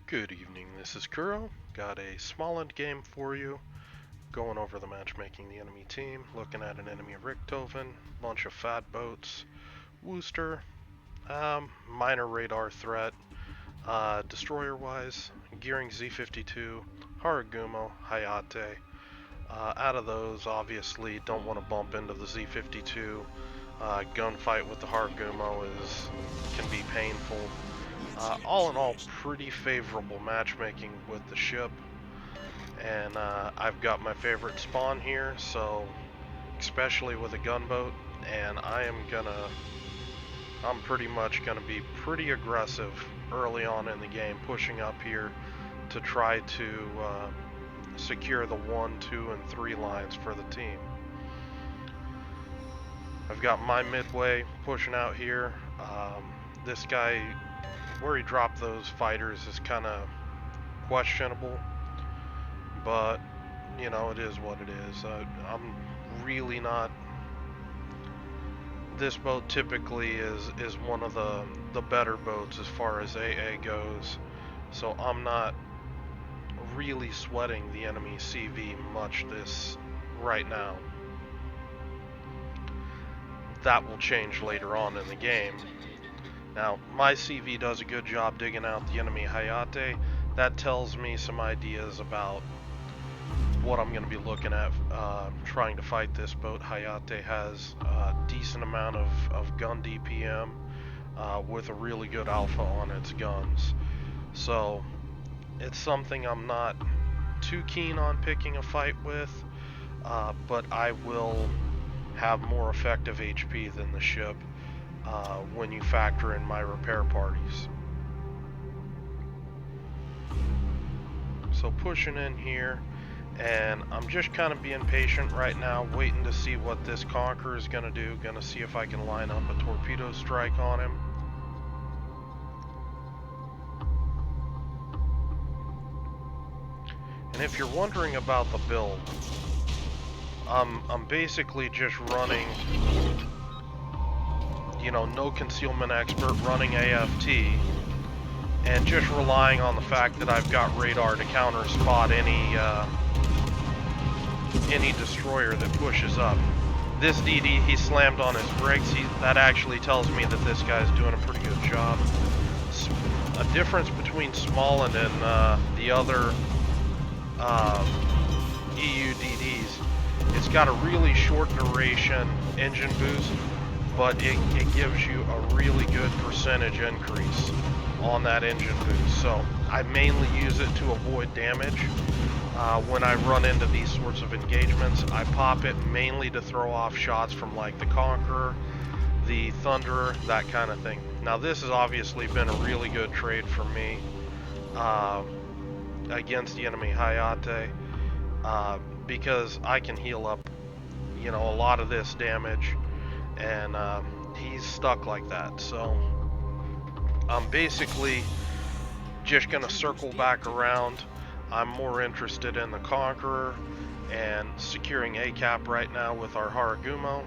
Good evening, this is Kuro. Got a Smaland game for you. Going over the matchmaking the enemy team, looking at an enemy Richthofen, bunch of fat boats, Worcester, minor radar threat, destroyer-wise, Gearing Z-52, Haragumo, Hayate. Out of those, obviously, don't want to bump into the Z-52. Gunfight with the Haragumo can be painful. All in all, pretty favorable matchmaking with the ship. And I've got my favorite spawn here, so especially with a gunboat, and I'm pretty much gonna be pretty aggressive early on in the game, pushing up here to try to secure the 1, 2, and 3 lines for the team. I've got my midway pushing out here. This guy, where he dropped those fighters is kind of questionable, but you know, it is what it is. I'm really not. This boat typically is one of the better boats as far as AA goes, so I'm not really sweating the enemy CV much this right now. That will change later on in the game. Now, my CV does a good job digging out the enemy Hayate. That tells me some ideas about what I'm going to be looking at trying to fight this boat. Hayate has a decent amount of gun DPM with a really good alpha on its guns. So, it's something I'm not too keen on picking a fight with, but I will have more effective HP than the ship when you factor in my repair parties. So pushing in here, and I'm just kind of being patient right now, waiting to see what this Conqueror is going to do. Going to see if I can line up a torpedo strike on him. And if you're wondering about the build, I'm basically just running, you know, no concealment expert, running AFT, and just relying on the fact that I've got radar to counter spot any destroyer that pushes up. This DD, he slammed on his brakes. That actually tells me that this guy's doing a pretty good job. A difference between Smaland and the other EU DDs, it's got a really short duration engine boost, but it gives you a really good percentage increase on that engine boost. So I mainly use it to avoid damage. When I run into these sorts of engagements, I pop it mainly to throw off shots from like the Conqueror, the Thunderer, that kind of thing. Now this has obviously been a really good trade for me against the enemy Hayate, because I can heal up, you know, a lot of this damage, and he's stuck like that. So I'm basically just gonna circle back around. I'm more interested in the Conqueror and securing ACAP right now with our Haragumo.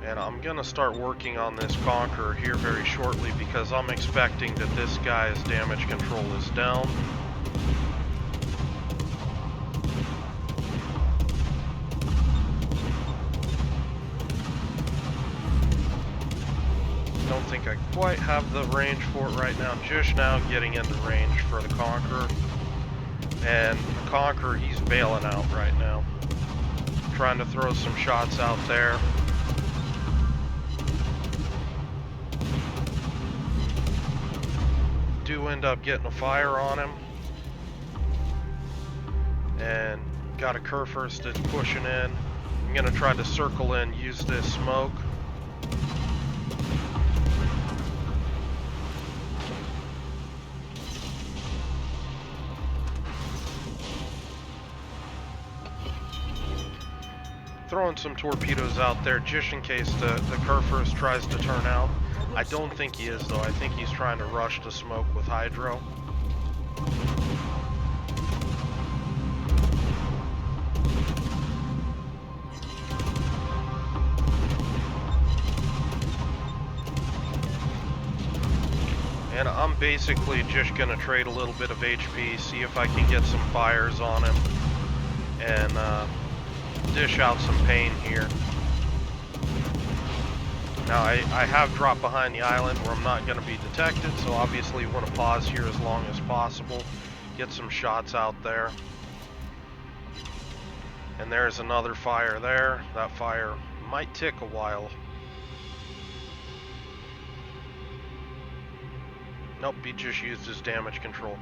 And I'm gonna start working on this Conqueror here very shortly, because I'm expecting that this guy's damage control is down. Don't think I quite have the range for it right now. Just now getting into range for the Conqueror. And the Conqueror, he's bailing out right now. Trying to throw some shots out there. Do end up getting a fire on him. And got a Kurfürst that's pushing in. I'm gonna try to circle in, use this smoke. Throwing some torpedoes out there just in case the Kurfürst tries to turn out. I don't think he is, though. I think he's trying to rush the smoke with hydro. And I'm basically just going to trade a little bit of HP, see if I can get some fires on him, and dish out some pain here. Now, I have dropped behind the island where I'm not going to be detected, so obviously want to pause here as long as possible, get some shots out there. And there's another fire there. That fire might tick a while. Nope, he just used his damage control.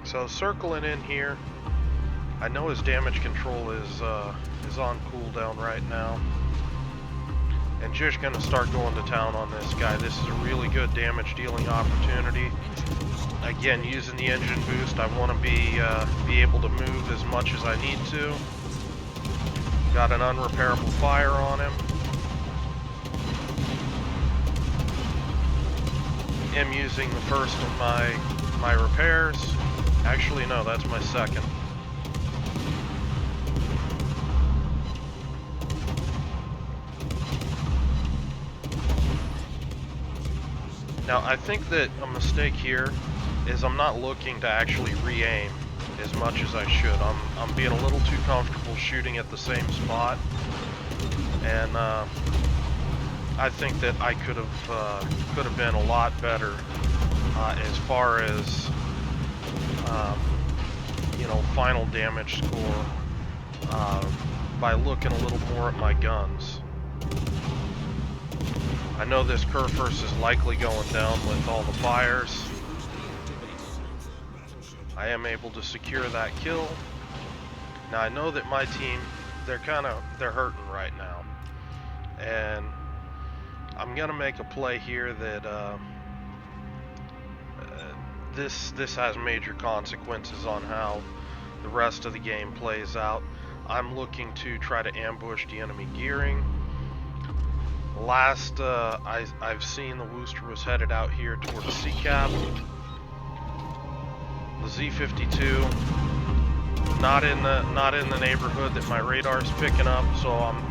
So circling in here, I know his damage control is on cooldown right now. And just gonna start going to town on this guy. This is a really good damage dealing opportunity. Again, using the engine boost, I want to be able to move as much as I need to. Got an unrepairable fire on him. Am using the first of my repairs. Actually, no, that's my second. Now, I think that a mistake here is I'm not looking to actually re-aim as much as I should. I'm being a little too comfortable shooting at the same spot, and I think that I could have been a lot better as far as you know, final damage score by looking a little more at my guns. I know this Kerfurs is likely going down with all the fires. I am able to secure that kill. Now I know that my team, they're hurting right now, and I'm gonna make a play here that this has major consequences on how the rest of the game plays out. I'm looking to try to ambush the enemy gearing. Last I've seen, the Worcester was headed out here towards C-Cap. The Z-52 not in the neighborhood that my radar's picking up, so I'm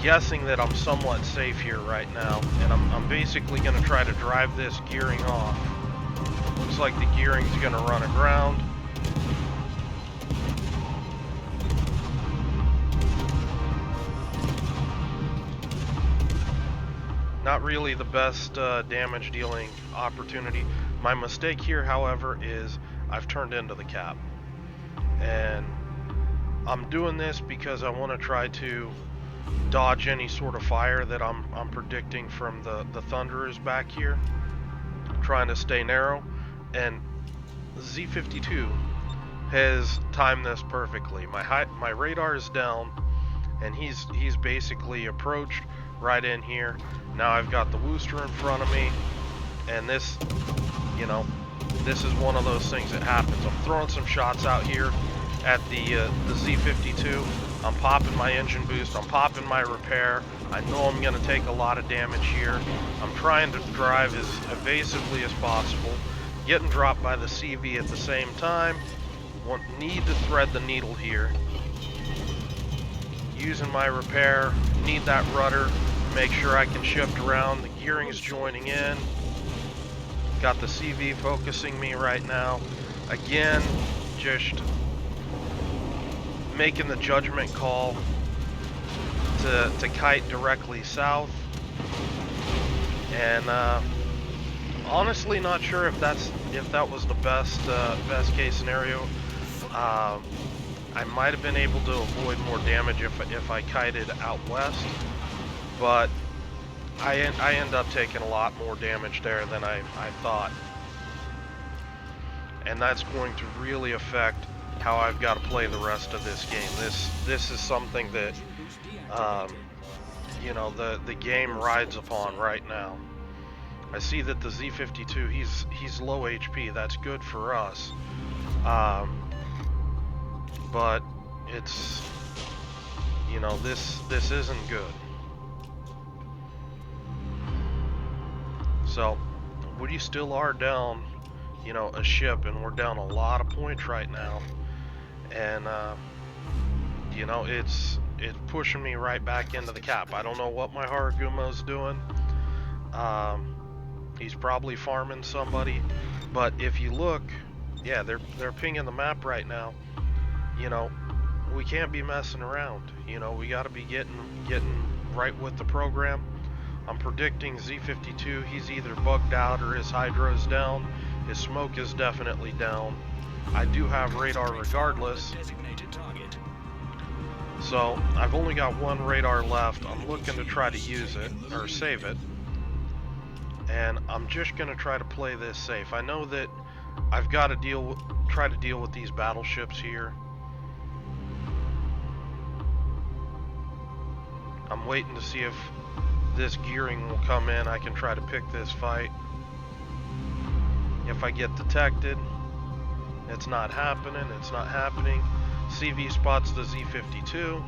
guessing that I'm somewhat safe here right now, and I'm basically going to try to drive this gearing off. Looks like the gearing's going to run aground. Not really the best damage dealing opportunity. My mistake here, however, is I've turned into the cap. And I'm doing this because I want to try to dodge any sort of fire that I'm predicting from the Thunderers back here. I'm trying to stay narrow. And Z-52 has timed this perfectly. My radar is down, and he's basically approached right in here. Now I've got the Worcester in front of me, and this, you know, this is one of those things that happens. I'm throwing some shots out here at the Z-52. I'm popping my engine boost, I'm popping my repair. I know I'm going to take a lot of damage here. I'm trying to drive as evasively as possible, getting dropped by the CV at the same time. Need to thread the needle here. Using my repair, need that rudder, make sure I can shift around. The gearing's joining in. Got the CV focusing me right now. Again, just making the judgment call to kite directly south. And honestly, not sure if that was the best case scenario. I might have been able to avoid more damage if I kited out west, but I end up taking a lot more damage there than I thought, and that's going to really affect how I've got to play the rest of this game. This is something that you know, the game rides upon right now. I see that the Z-52, he's low HP. That's good for us, but it's, you know, this isn't good. So we still are down, you know, a ship, and we're down a lot of points right now. And you know, it's it's pushing me right back into the cap. I don't know what my Haragumo's doing. He's probably farming somebody, but if you look, yeah, they're pinging the map right now. You know, we can't be messing around. You know, we got to be getting right with the program. I'm predicting Z52. He's either bugged out or his hydro's down. His smoke is definitely down. I do have radar regardless. So I've only got one radar left. I'm looking to try to use it or save it. And I'm just going to try to play this safe. I know that I've got to try to deal with these battleships here. I'm waiting to see if this gearing will come in. I can try to pick this fight. If I get detected, it's not happening. It's not happening. CV spots the Z52.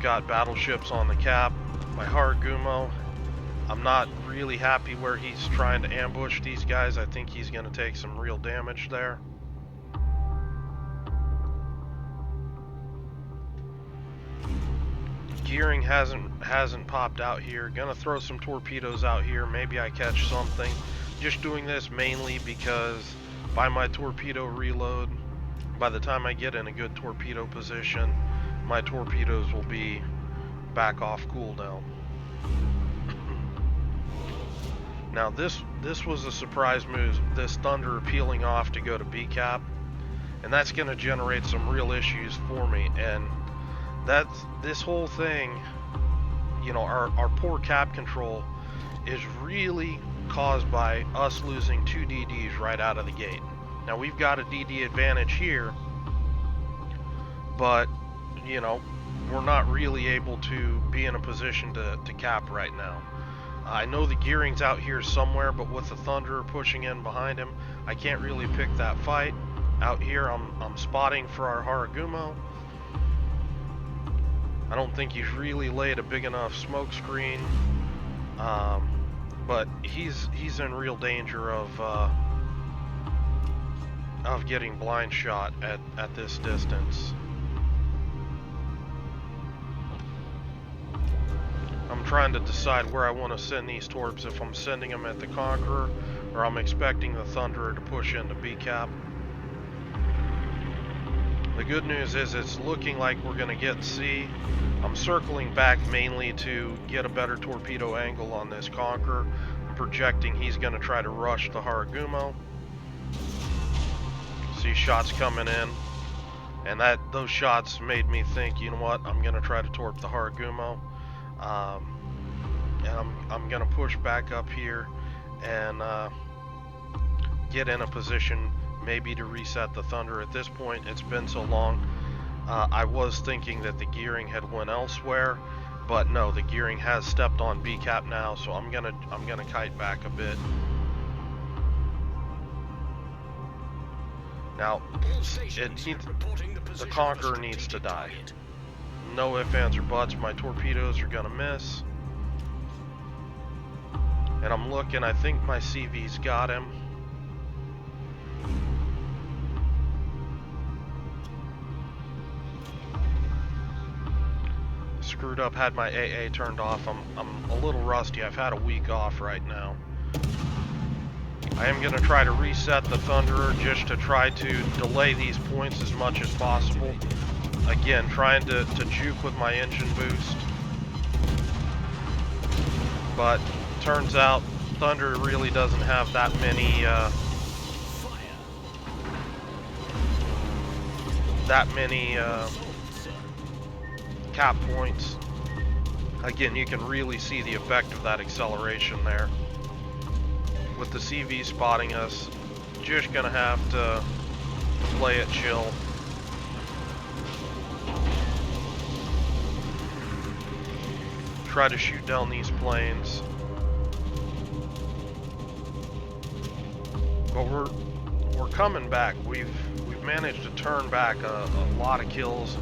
Got battleships on the cap. My Haragumo, I'm not really happy where he's trying to ambush these guys. I think he's going to take some real damage there. Gearing hasn't popped out here. Gonna throw some torpedoes out here. Maybe I catch something. Just doing this mainly because by my torpedo reload, by the time I get in a good torpedo position, my torpedoes will be back off cooldown. Now this was a surprise move, this Thunder peeling off to go to B cap, and that's going to generate some real issues for me. And this whole thing, you know, our poor cap control is really caused by us losing 2 DDs right out of the gate. Now we've got a DD advantage here, but you know, we're not really able to be in a position to cap right now. I know the gearing's out here somewhere, but with the Thunder pushing in behind him, I can't really pick that fight. Out here, I'm spotting for our Haragumo. I don't think he's really laid a big enough smoke screen, but he's in real danger of getting blind shot at this distance. I'm trying to decide where I want to send these torps, if I'm sending them at the Conqueror or I'm expecting the Thunderer to push into B cap. The good news is it's looking like we're going to get C. I'm circling back mainly to get a better torpedo angle on this Conqueror. I'm projecting he's going to try to rush the Haragumo. See shots coming in, and those shots made me think, you know what, I'm going to try to torp the Haragumo. And I'm going to push back up here and get in a position maybe to reset the Thunder. At this point, it's been so long. I was thinking that the gearing had went elsewhere, but no, the gearing has stepped on B cap now, so I'm gonna kite back a bit. Now, the Conqueror needs to die. No ifs, ands, or buts. My torpedoes are gonna miss. And I'm looking, I think my CV's got him. Screwed up, had my AA turned off. I'm a little rusty. I've had a week off right now. I am going to try to reset the Thunderer just to try to delay these points as much as possible. Again, trying to juke with my engine boost. But turns out Thunder really doesn't have that many cap points. Again, you can really see the effect of that acceleration there. With the CV spotting us, just gonna have to play it chill. Try to shoot down these planes. But we're coming back. We've managed to turn back a lot of kills.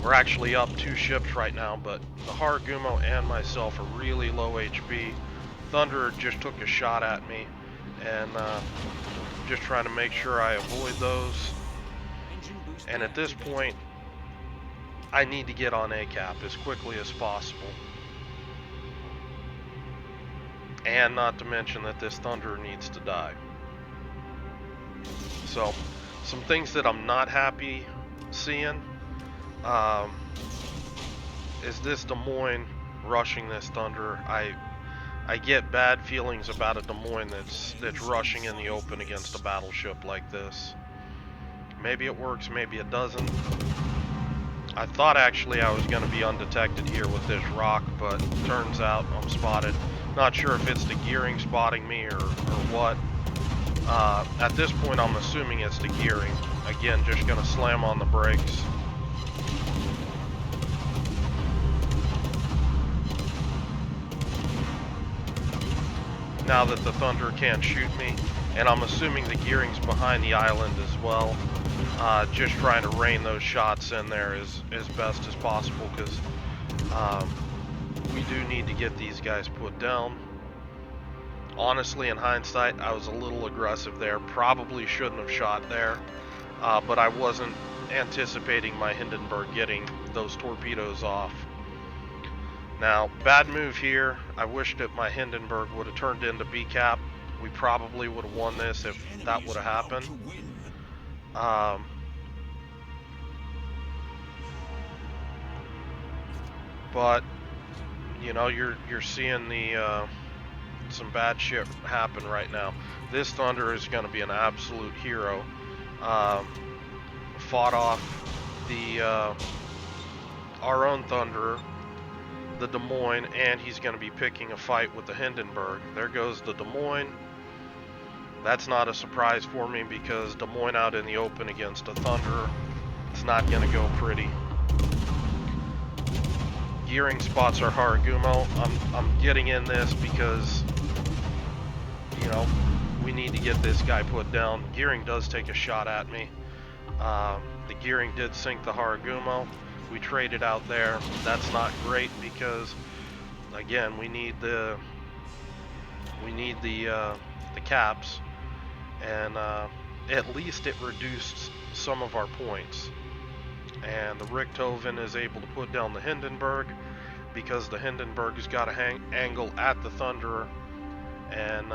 We're actually up 2 ships right now, but the Haragumo and myself are really low HP. Thunder just took a shot at me, and just trying to make sure I avoid those. And at this point, I need to get on A-cap as quickly as possible. And not to mention that this Thunder needs to die. So, some things that I'm not happy seeing is this Des Moines rushing this Thunder. I get bad feelings about a Des Moines that's rushing in the open against a battleship like this. Maybe it works, maybe it doesn't. I thought actually I was going to be undetected here with this rock, but turns out I'm spotted. Not sure if it's the gearing spotting me or what. At this point I'm assuming it's the gearing. Again, just going to slam on the brakes. Now that the Thunder can't shoot me, and I'm assuming the gearing's behind the island as well. Just trying to rain those shots in there as best as possible, because we do need to get these guys put down. Honestly, in hindsight, I was a little aggressive there. Probably shouldn't have shot there, but I wasn't anticipating my Hindenburg getting those torpedoes off. Now, bad move here. I wish that my Hindenburg would have turned into B-cap. We probably would have won this if that would have happened. But you know, you're seeing the some bad shit happen right now. This Thunder is going to be an absolute hero. Fought off the our own Thunder, the Des Moines, and he's going to be picking a fight with the Hindenburg. There goes the Des Moines. That's not a surprise for me, because Des Moines out in the open against a Thunder, it's not going to go pretty. Gearing spots our Haragumo. I'm getting in this because, you know, we need to get this guy put down. Gearing does take a shot at me. The Gearing did sink the Haragumo. We traded out there. That's not great because, again, we need the caps, and at least it reduced some of our points. And the Richthofen is able to put down the Hindenburg because the Hindenburg has got a angle at the Thunder, and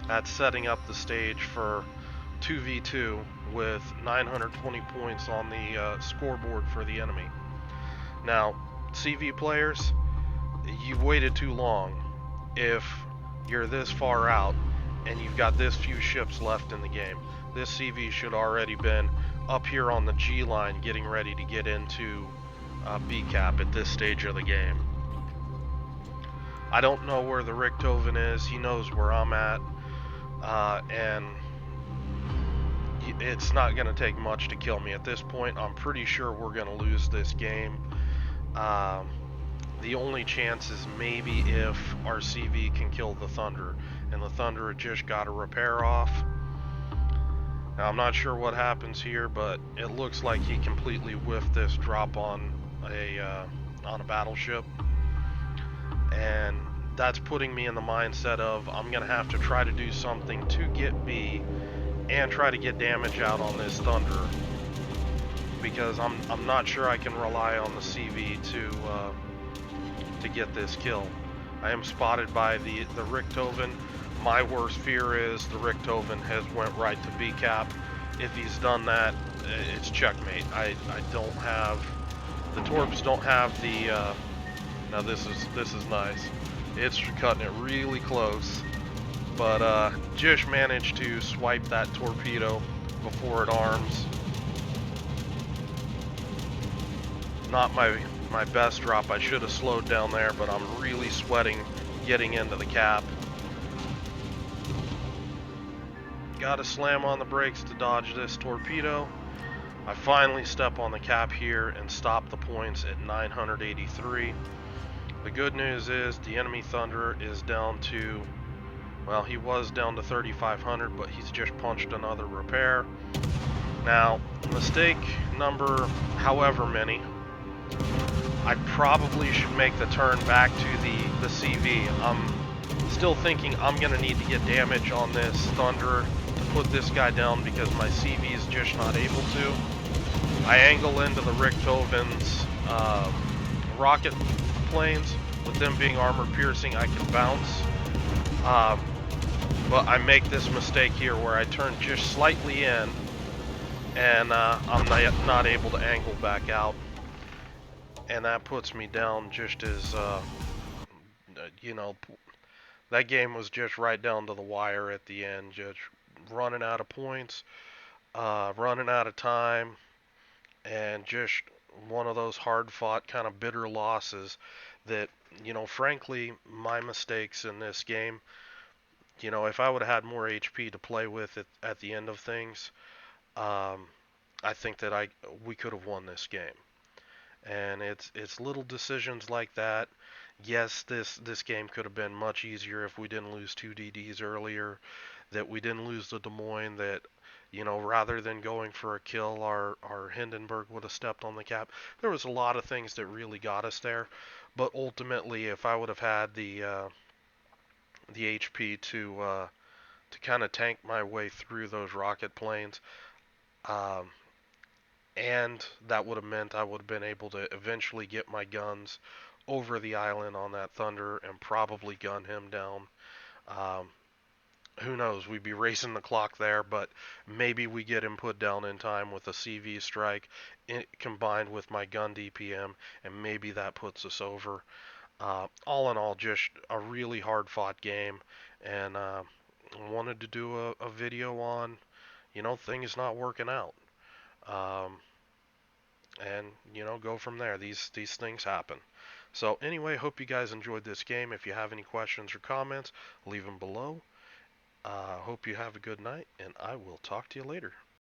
that's setting up the stage for 2v2 with 920 points on the scoreboard for the enemy. Now, CV players, you've waited too long. If you're this far out and you've got this few ships left in the game, this CV should already been up here on the G line getting ready to get into B-cap at this stage of the game. I don't know where the Richthofen is. He knows where I'm at, and it's not going to take much to kill me. At this point, I'm pretty sure we're going to lose this game. The only chance is maybe if our CV can kill the Thunder, and the Thunder just got a repair off. Now, I'm not sure what happens here, but it looks like he completely whiffed this drop on a battleship, and that's putting me in the mindset of I'm going to have to try to do something to get B and try to get damage out on this Thunder, because I'm not sure I can rely on the CV to get this kill. I am spotted by the Richthofen. My worst fear is the Richthofen has went right to B-cap. If he's done that, it's checkmate. I don't have, the Torps don't have the, now this is nice. It's cutting it really close, but just managed to swipe that torpedo before it arms. Not my best drop. I should have slowed down there, but I'm really sweating getting into the cap. Gotta slam on the brakes to dodge this torpedo. I finally step on the cap here and stop the points at 983. The good news is the enemy Thunder is down to, well, he was down to 3,500, but he's just punched another repair. Now, mistake number however many, I probably should make the turn back to the CV. I'm still thinking I'm going to need to get damage on this Thunder to put this guy down because my CV is just not able to. I angle into the Richthofen's rocket planes. With them being armor piercing, I can bounce. But I make this mistake here where I turn just slightly in, and I'm not able to angle back out. And that puts me down just as, you know, that game was just right down to the wire at the end, just running out of points, running out of time, and just one of those hard-fought, kind of bitter losses that, frankly, my mistakes in this game, if I would have had more HP to play with at the end of things, I think that we could have won this game. And it's little decisions like that. Yes, this game could have been much easier if we didn't lose 2 DDs earlier, that we didn't lose the Des Moines, that rather than going for a kill, our Hindenburg would have stepped on the cap. There was a lot of things that really got us there, but ultimately, if I would have had the HP to kind of tank my way through those rocket planes, um, and that would have meant I would have been able to eventually get my guns over the island on that Thunder and probably gun him down. Um, who knows? We'd be racing the clock there, but maybe we get him put down in time with a CV strike combined with my gun DPM, and maybe that puts us over. All in all, just a really hard-fought game, and wanted to do a video on, things not working out. Um, and go from there. These things happen. So anyway, hope you guys enjoyed this game. If you have any questions or comments, leave them below. Hope you have a good night, and I will talk to you later.